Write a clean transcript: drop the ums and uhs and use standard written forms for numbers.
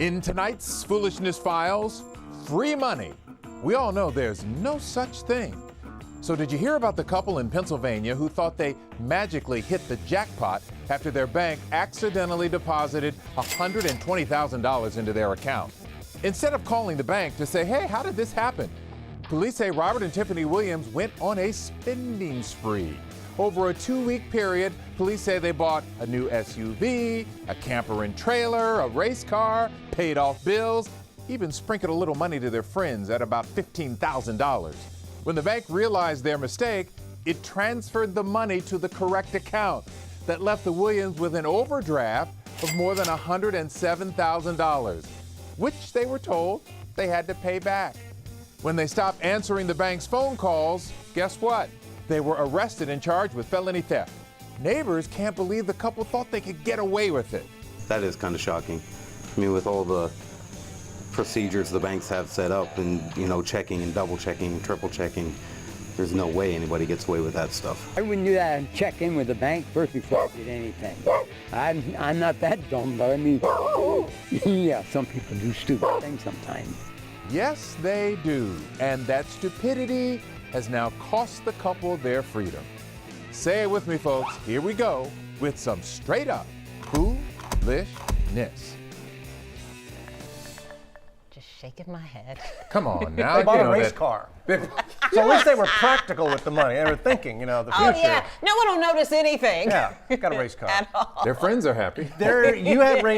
In tonight's Foolishness Files, free money. We all know there's no such thing. So did you hear about the couple in Pennsylvania who thought they magically hit the jackpot after their bank accidentally deposited $120,000 into their account? Instead of calling the bank to say, hey, how did this happen? Police say Robert and Tiffany Williams went on a spending spree. Over a 2-week period, police say they bought a new SUV, a camper and trailer, a race car, paid off bills, even sprinkled a little money to their friends at about $15,000. When the bank realized their mistake, it transferred the money to the correct account that left the Williams with an overdraft of more than $107,000, which they were told they had to pay back. When they stopped answering the bank's phone calls, guess what? They were arrested and charged with felony theft. Neighbors can't believe the couple thought they could get away with it. That is kind of shocking. I mean, with all the procedures the banks have set up and, checking and double checking, triple checking, there's no way anybody gets away with that stuff. I wouldn't do that and check in with the bank first before I did anything. I'm not that dumb, but I mean, yeah, some people do stupid things sometimes. Yes, they do. And that stupidity has now cost the couple their freedom. Say it with me, folks. Here we go with some straight up foolishness. Just shaking my head. Come on now. They bought a race car. So at least they were practical with the money. They were thinking, the future. Oh yeah, no one will notice anything. Yeah, got a race car. At all. Their friends are happy. You have race